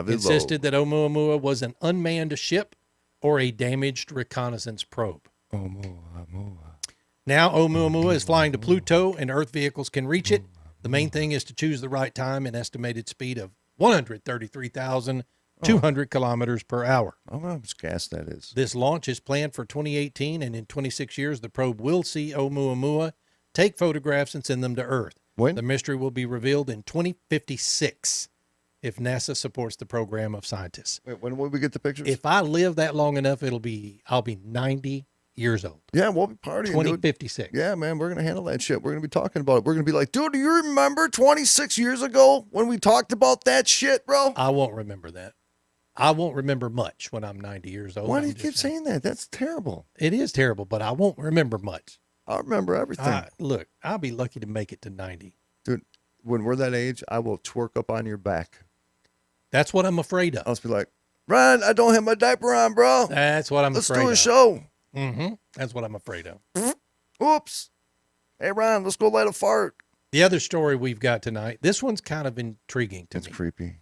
insisted that Oumuamua was an unmanned ship or a damaged reconnaissance probe. Now Oumuamua is flying to Pluto and Earth vehicles can reach it. The main thing is to choose the right time and estimated speed of 133,200 kilometers per hour. I don't know how much gas that is. This launch is planned for 2018, and in 26 years, the probe will see Oumuamua, take photographs, and send them to Earth. When? The mystery will be revealed in 2056. if NASA supports the program of scientists. Wait, when will we get the pictures? If I live that long enough, I'll be 90 years old. Yeah, we'll be partying, 2056. Yeah, man, we're going to handle that shit. We're going to be talking about it. We're going to be like, dude, do you remember 26 years ago when we talked about that shit, bro? I won't remember that. I won't remember much when I'm 90 years old. Why do you keep saying that? That's terrible. It is terrible, but I won't remember much. I'll remember everything. Look, I'll be lucky to make it to 90. Dude, when we're that age, I will twerk up on your back. That's what I'm afraid of. I'll just be like, Ryan, I don't have my diaper on, bro. That's what I'm afraid of. Let's do a show. Mm-hmm. That's what I'm afraid of. Oops. Hey, Ryan, let's go light a fart. The other story we've got tonight, this one's kind of intriguing to me. It's creepy.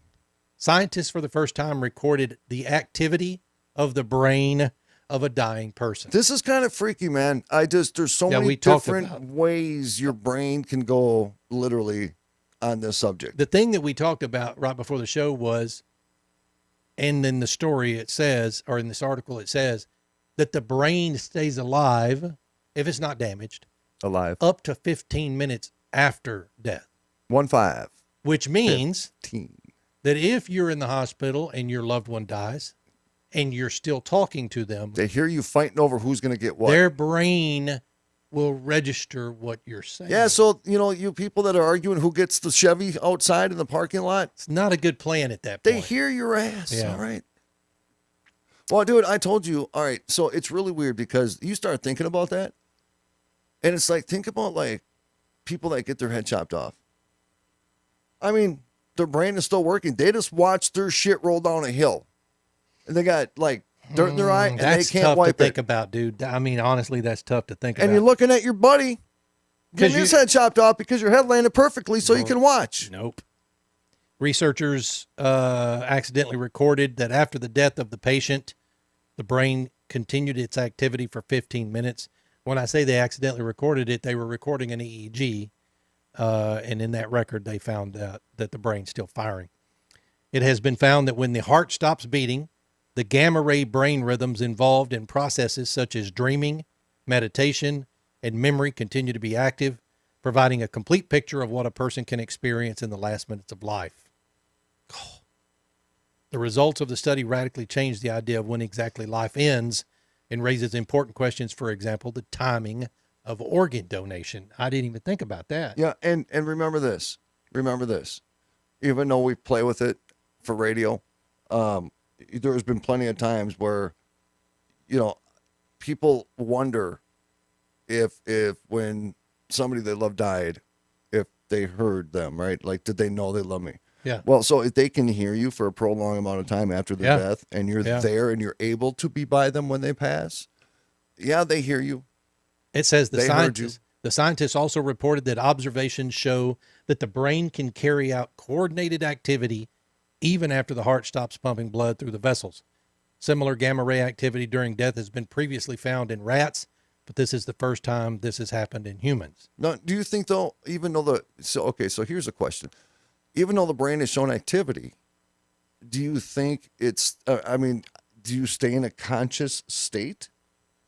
Scientists for the first time recorded the activity of the brain of a dying person. This is kind of freaky, man. There's so many different ways your brain can go literally on this subject. The thing that we talked about right before the show was, and in the story it says, or in this article it says, that the brain stays alive, if it's not damaged, up to 15 minutes after death. 15. Which means 15. That if you're in the hospital and your loved one dies and you're still talking to them, they hear you fighting over who's going to get what. Their brain will register what you're saying. Yeah, so, you people that are arguing who gets the Chevy outside in the parking lot. It's not a good plan at that point. They hear your ass, yeah. All right. Well, dude, I told you, all right, so it's really weird because you start thinking about that, and it's like, think about, like, people that get their head chopped off. I mean, their brain is still working. They just watched their shit roll down a hill. And they got, like, dirt in their eye, and they can't wipe it. That's tough to think about, dude. I mean, honestly, that's tough to think about. And you're looking at your buddy getting his head chopped off because your head landed perfectly so you can watch. Nope. Researchers accidentally recorded that after the death of the patient, the brain continued its activity for 15 minutes. When I say they accidentally recorded it, they were recording an EEG, and in that record, they found that the brain's still firing. It has been found that when the heart stops beating, the gamma ray brain rhythms involved in processes such as dreaming, meditation, and memory continue to be active, providing a complete picture of what a person can experience in the last minutes of life. The results of the study radically changed the idea of when exactly life ends and raises important questions, for example, the timing of organ donation. I didn't even think about that. Yeah, and remember this. Remember this. Even though we play with it for radio, there's been plenty of times where, people wonder if when somebody they love died, if they heard them, right? Like, did they know they love me? Yeah. Well, so if they can hear you for a prolonged amount of time after the death, and you're there and you're able to be by them when they pass, yeah, they hear you. It says the scientists also reported that observations show that the brain can carry out coordinated activity even after the heart stops pumping blood through the vessels. Similar gamma ray activity during death has been previously found in rats, but this is the first time this has happened in humans. Now, do you think, though, so here's a question. Even though the brain has shown activity, do you think do you stay in a conscious state?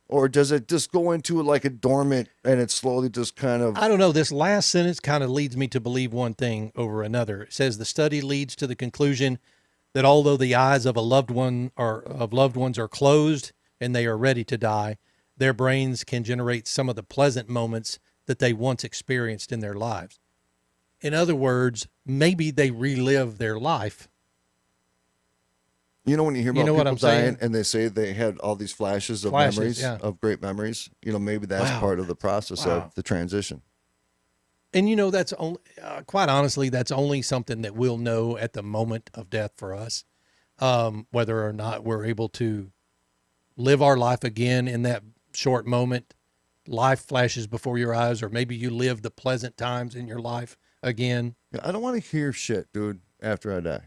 Or does it just go into like a dormant and it slowly just kind of... I don't know. This last sentence kind of leads me to believe one thing over another. It says the study leads to the conclusion that although the eyes of loved ones are closed and they are ready to die, their brains can generate some of the pleasant moments that they once experienced in their lives. In other words, maybe they relive their life. When you hear about people dying and they say they had all these flashes of memories, yeah. of great memories, maybe that's part of the process of the transition. And, that's only, quite honestly, that's only something that we'll know at the moment of death for us, whether or not we're able to live our life again in that short moment. Life flashes before your eyes, or maybe you live the pleasant times in your life again. Yeah, I don't want to hear shit, dude, after I die.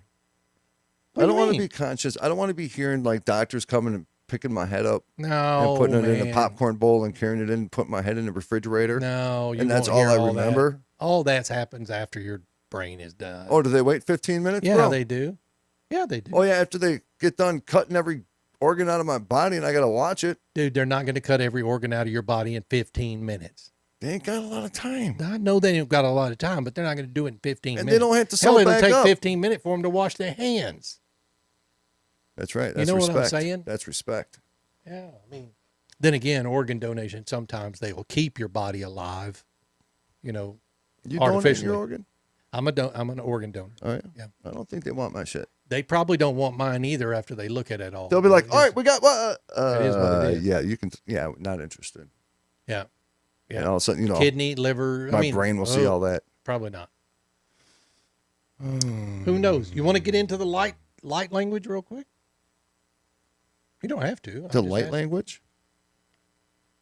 What I don't do you want to mean? be conscious. I don't want to be hearing like doctors coming and picking my head up and putting it in a popcorn bowl and carrying it in and putting my head in the refrigerator. No, and that's all I remember. All that happens after your brain is done. Oh, do they wait 15 minutes? Yeah, bro? they do. Yeah, they do. Oh, yeah, after they get done cutting every organ out of my body and I got to watch it. Dude, they're not going to cut every organ out of your body in 15 minutes. They ain't got a lot of time. I know they ain't got a lot of time, but they're not going to do it in 15 And minutes. they don't have to Hell, sew it'll back take up. 15 minutes for them to wash their hands. That's right. That's know respect. what I'm saying? That's respect. Yeah, I mean, then again, organ donation, sometimes they will keep your body alive, You donate artificially. your organ? I'm an organ donor. All right. Yeah. I don't think they want my shit. They probably don't want mine either after they look at it all. They'll be like, It all is- right, we got what? It is what it is. Yeah, you can. Yeah, not interested. Yeah. Yeah. And all of a sudden, Kidney, liver. my brain will see all that. Probably not. Who knows? You want to get into the light language real quick? You don't have to. The I'm just light asking. language?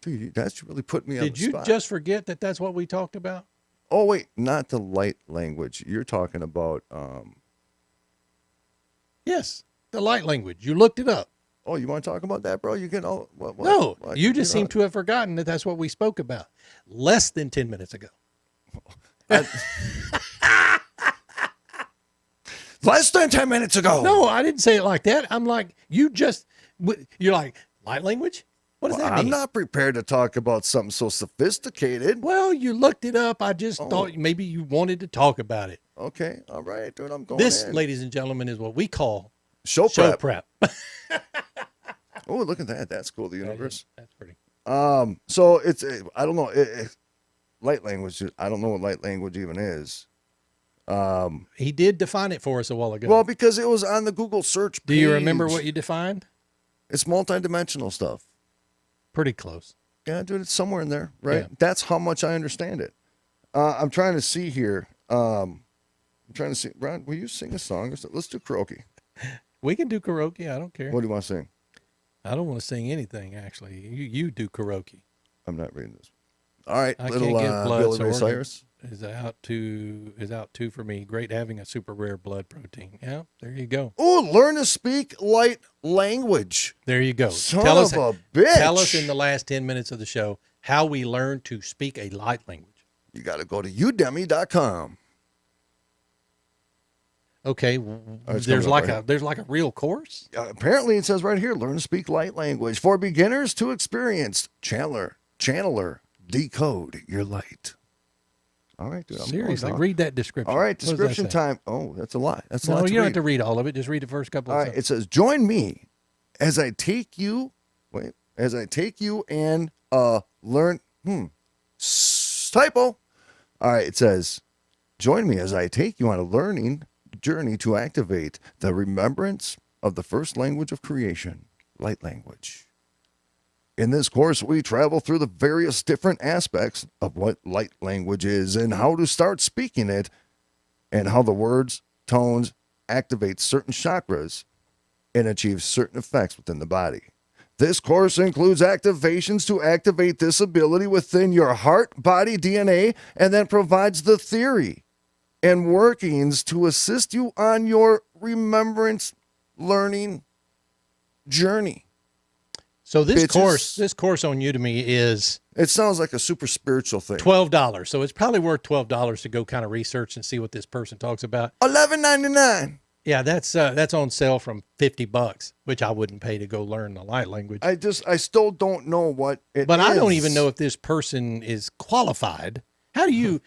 Dude, that's really put me on Did the you spot. just forget that that's what we talked about? Oh, wait, not the light language. You're talking about, Yes, the light language. You looked it up. oh, you want to talk about that, bro? You can, oh, what? No, what? you just seem to have forgotten that that's what we spoke about less than 10 minutes ago. Less than 10 minutes ago. No, I didn't say it like that. I'm like, you're like, light language? What does that I'm mean? not prepared to talk about something so sophisticated. Well, you looked it up. I just thought maybe you wanted to talk about it. Okay, all right, dude, I'm going This, in. ladies and gentlemen, is what we call Show show prep. prep. Oh, look at that. That's cool, the universe. That's pretty. So it's, I don't know, light language, I don't know what light language even is. He did define it for us a while ago. Well, because it was on the Google search page. Do you remember what you defined? It's multidimensional stuff. Pretty close. Yeah, dude, it's somewhere in there, right? Yeah. That's how much I understand it. I'm trying to see here. I'm trying to see. Ron, will you sing a song? Let's do karaoke. We can do karaoke. I don't care. What do you want to sing? I don't want to sing anything, actually. You do karaoke. I'm not reading this. All right, I little can't get blood, Billy so Ray organ Cyrus. is out too for me. Great having a super rare blood protein. Yeah, there you go. Oh, learn to speak light language. There you go. Son tell of us, a bitch. Tell us in the last 10 minutes of the show how we learn to speak a light language. You got to go to udemy.com. Okay, it's there's coming up like right there's like a real course. Apparently, it says right here, learn to speak light language for beginners to experienced. Channeler, decode your light. All right, dude. I'm going Seriously, down. read that description. All right, What does that description say? time. Oh, that's a lot. That's a No, lot to you don't read. have to read all of it. Just read the first couple All of right, it says, join me as I take you and learn. Typo. All right, it says, join me as I take you on a learning journey to activate the remembrance of the first language of creation, light language. In this course, we travel through the various different aspects of what light language is and how to start speaking it, and how the words, tones activate certain chakras and achieve certain effects within the body. This course includes activations to activate this ability within your heart, body, DNA, and then provides the theory and workings to assist you on your remembrance learning journey. So this Bitches. course on Udemy is It sounds like a super spiritual thing. $12. So it's probably worth $12 to go kind of research and see what this person talks about. $11.99. Yeah, that's on sale from $50, which I wouldn't pay to go learn the light language. I still don't know what it But is. I don't even know if this person is qualified. How do you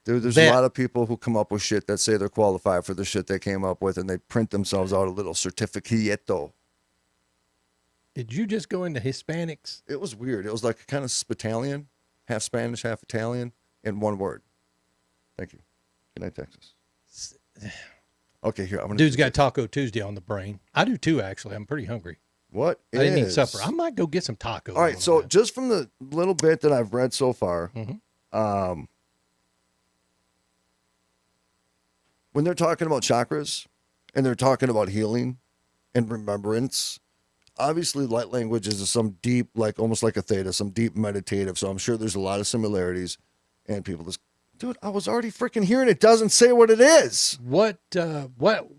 Dude, there's vet? a lot of people who come up with shit that say they're qualified for the shit they came up with, and they print themselves out a little certificado. Did you just go into Hispanics? It was weird. It was like kind of Spitalian, half Spanish, half Italian, in one word. Thank you. Good night, Texas. Okay, here. I'm gonna Dude's got Taco Tuesday on the brain. I do too, actually. I'm pretty hungry. What I didn't eat is- supper. I might go get some tacos. All right, so just from the little bit that I've read so far, when they're talking about chakras and they're talking about healing and remembrance, obviously light language is some deep, like almost like a theta, some deep meditative. So I'm sure there's a lot of similarities, and people just, dude, I was already freaking hearing it. Doesn't say what it is. What?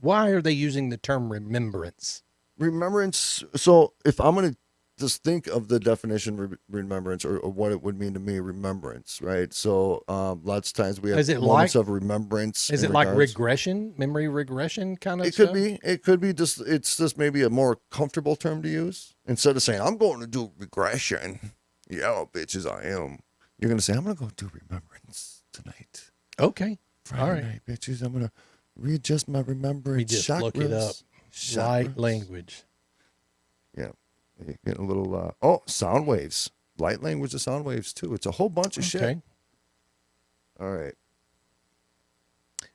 Why are they using the term remembrance? Remembrance. So if I'm going to just think of the definition remembrance or what it would mean to me, remembrance, right? So lots of times we have Is it moments like- of remembrance. Is in it like regards. regression, memory regression kind of It stuff? could be. It could be just. It's just maybe a more comfortable term to use instead of saying I'm going to do regression. Yeah, bitches, I am. You're going to say, I'm going to go do remembrance tonight. Okay. Friday All right. night, bitches. I'm going to readjust my remembrance. We just look it up. Light language. Yeah. You get a little, sound waves. Light language of sound waves, too. It's a whole bunch of shit. All right.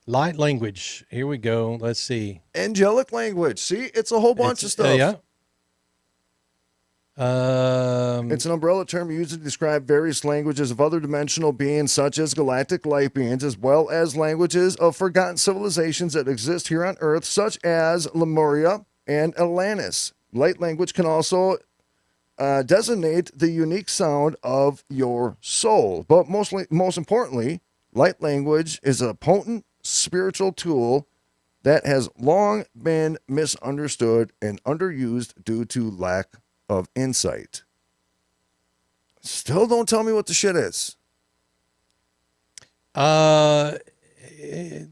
Light language. Here we go. Let's see. Angelic language. See, it's a whole bunch of stuff. Yeah. It's an umbrella term used to describe various languages of other dimensional beings, such as galactic light beings, as well as languages of forgotten civilizations that exist here on Earth, such as Lemuria and Atlantis. Light language can also designate the unique sound of your soul. But most importantly, light language is a potent spiritual tool that has long been misunderstood and underused due to lack of insight. Still don't tell me what the shit is. The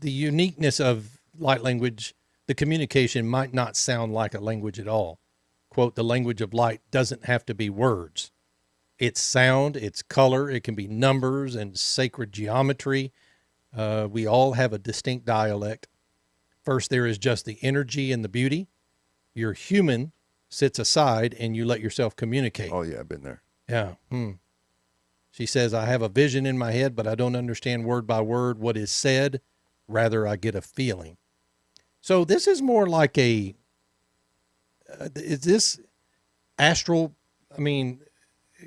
uniqueness of light language, the communication might not sound like a language at all. Quote, the language of light doesn't have to be words. It's sound, it's color, it can be numbers and sacred geometry. We all have a distinct dialect. First, there is just the energy and the beauty. Your human sits aside and you let yourself communicate. Oh, yeah, I've been there. Yeah. She says, I have a vision in my head, but I don't understand word by word what is said. Rather, I get a feeling. So this is more like a, is this astral? I mean,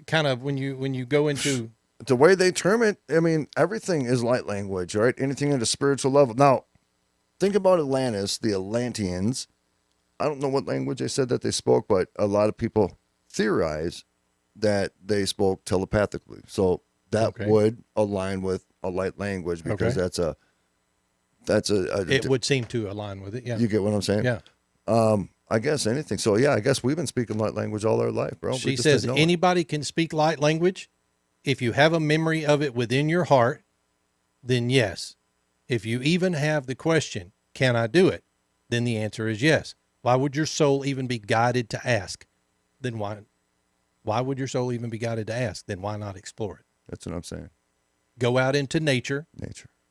kind of when you go into the way they term it, I mean, everything is light language, right? Anything at a spiritual level. Now, think about Atlantis, the Atlanteans. I don't know what language they said that they spoke, but a lot of people theorize that they spoke telepathically. So that would align with a light language because that's a it would seem to align with it. Yeah. You get what I'm saying? Yeah. I guess anything. So yeah, I guess we've been speaking light language all our life, bro. She says anybody can speak light language. If you have a memory of it within your heart, then yes. If you even have the question, can I do it? Then the answer is yes. Why would your soul even be guided to ask? Then why would your soul even be guided to ask? Then why not explore it? That's what I'm saying. Go out into nature.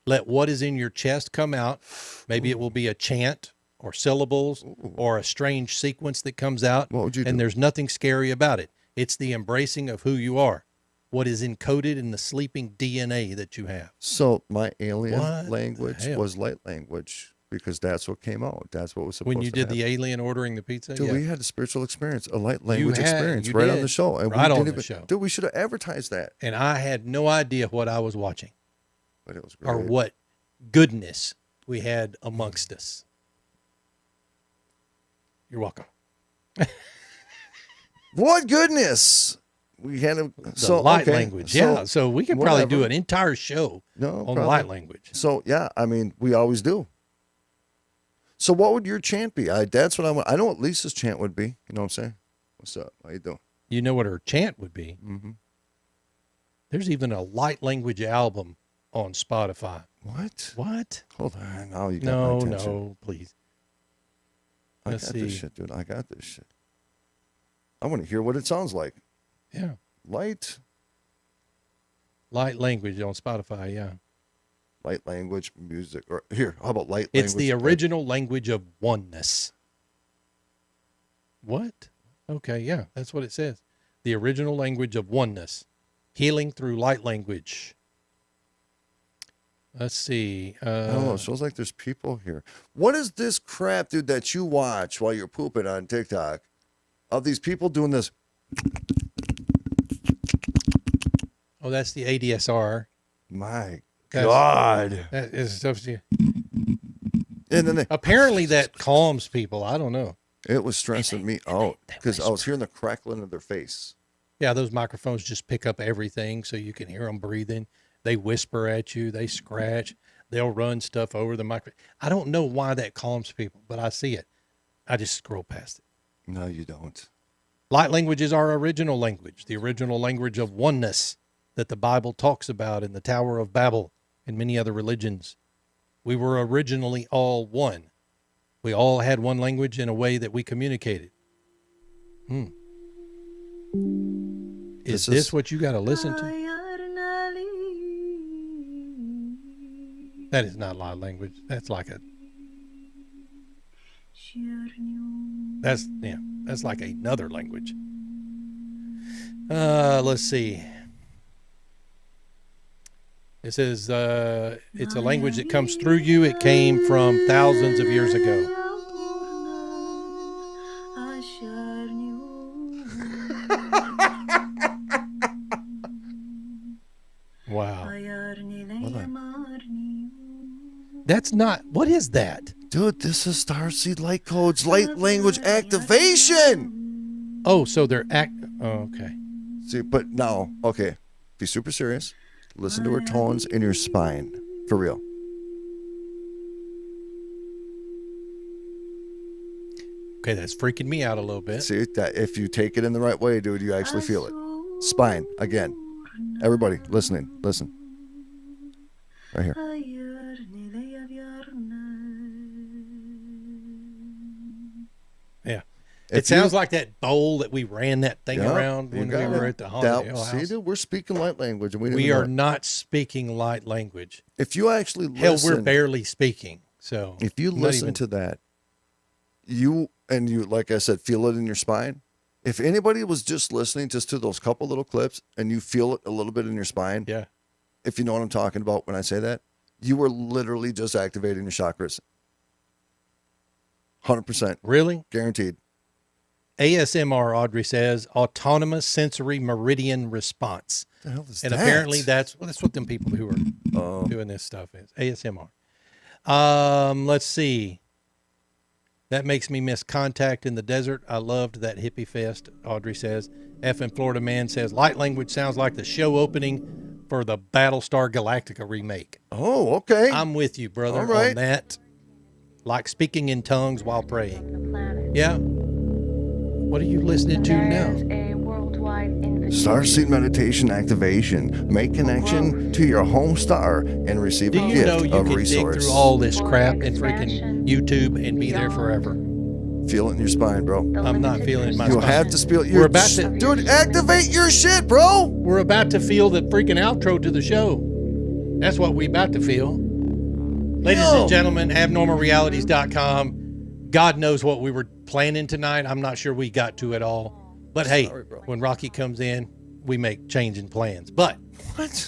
Let what is in your chest come out. Maybe it will be a chant or syllables or a strange sequence that comes out. What would you do? And there's nothing scary about it. It's the embracing of who you are. What is encoded in the sleeping DNA that you have. So my alien language was light language because that's what came out. That's what was supposed to happen. When you did the alien ordering the pizza? Dude, we had a spiritual experience, a light language experience right on the show. And right on the show. Dude, we should have advertised that. And I had no idea what I was watching. But it was great. Or what goodness we had amongst us. You're welcome. What goodness! We had the light language. Yeah, so we can probably do an entire show on light language. So yeah, I mean, we always do. So what would your chant be? That's what I want. I know what Lisa's chant would be. You know what I'm saying? What's up? How you doing? You know what her chant would be? Mm-hmm. There's even a light language album on Spotify. What? What? Hold on. Now you got my attention. No, please. Let's see. This shit, dude. I got this shit. I want to hear what it sounds like. Yeah. Light language on Spotify, yeah. Light language music. Or here, how about light language? It's the original language of oneness. What? Okay, yeah, that's what it says. The original language of oneness. Healing through light language. Let's see. I don't know. It feels like there's people here. What is this crap, dude, that you watch while you're pooping on TikTok of these people doing this? Oh, that's the ADSR. My God. That is stuff. And then apparently that calms people. I don't know. It was stressing me out because I was hearing the crackling of their face. Yeah, those microphones just pick up everything so you can hear them breathing. They whisper at you. They scratch. They'll run stuff over the microphone. I don't know why that calms people, but I see it. I just scroll past it. No, you don't. Light language is our original language, the original language of oneness that the Bible talks about in the Tower of Babel and many other religions. We were originally all one. We all had one language in a way that we communicated. Is this what you got to listen to? That is not light language. That's like that's like another language. Let's see. It says it's a language that comes through you. It came from thousands of years ago. Wow. That's not. What is that? Dude, this is Starseed Light Code's light language activation. Oh, so they're Oh, okay. See, but now, okay, be super serious. Listen to her tones in your spine. For real. Okay, that's freaking me out a little bit. See, that if you take it in the right way, dude, you actually feel it. Spine, again. Everybody, listening, listen. Right here. Yeah. It sounds like that bowl that we ran that thing around when we were at the Haunted Hill House. See, dude, we're speaking light language. And we are not speaking light language. If you actually listen. Hell, we're barely speaking. So if you listen to that, you, like I said, feel it in your spine. If anybody was just listening just to those couple little clips and you feel it a little bit in your spine, yeah. If you know what I'm talking about when I say that, you were literally just activating your chakras. 100%. Really? Guaranteed. ASMR, Audrey says, autonomous sensory meridian response. What the hell is and that? Apparently that's what them people who are doing this stuff is. ASMR. Let's see. That makes me miss Contact in the Desert. I loved that hippie fest, Audrey says. F in Florida Man says, light language sounds like the show opening for the Battlestar Galactica remake. Oh, okay. I'm with you, brother, all right. on that. Like speaking in tongues while praying. Yeah. What are you listening to now? Starseed meditation activation. Make connection to your home star and receive a gift of resource. Do you know you can dig through all this crap in freaking YouTube and be there forever? Feel it in your spine, bro. I'm not feeling it in my spine. You have to feel it. We're about to, dude, activate your shit, bro. We're about to feel the freaking outro to the show. That's what we about to feel. Ladies and gentlemen, abnormalrealities.com. God knows what we were planning tonight. I'm not sure we got to it all. But hey, when Rocky comes in, we make changing plans. But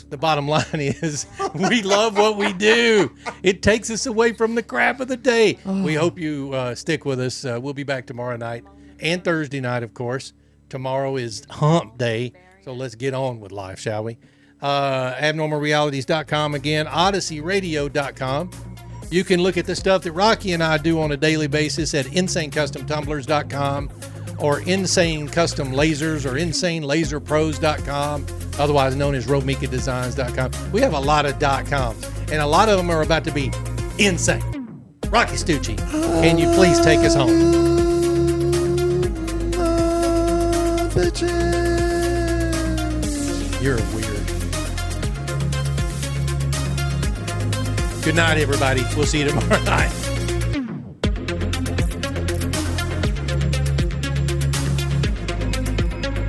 the bottom line is we love what we do. It takes us away from the crap of the day. We hope you stick with us. We'll be back tomorrow night and Thursday night, of course. Tomorrow is hump day. So let's get on with life, shall we? Abnormalrealities.com again, odysseyradio.com. You can look at the stuff that Rocky and I do on a daily basis at insanecustomtumblers.com or Insane Custom Lasers or InsaneLaserPros.com, otherwise known as RomikaDesigns.com. We have a lot of .coms, and a lot of them are about to be insane. Rocky Stucci, can you please take us home? You're weird. Good night, everybody. We'll see you tomorrow night.